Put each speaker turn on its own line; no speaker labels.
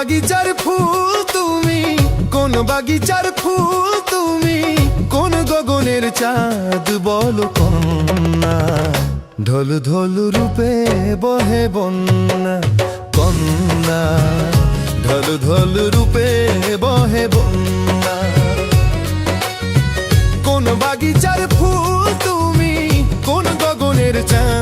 বাগিচার ফুল তুমি, কোন বাগিচার ফুল তুমি, কোন গগনের চাঁদ বলো কন্যা। ঢোল ঢোল রূপে বহে বন্যা কন্যা, ঢোল ঢোল রূপে বহে বন্যা। কোন বাগিচার ফুল তুমি, কোন গগনের চাঁদ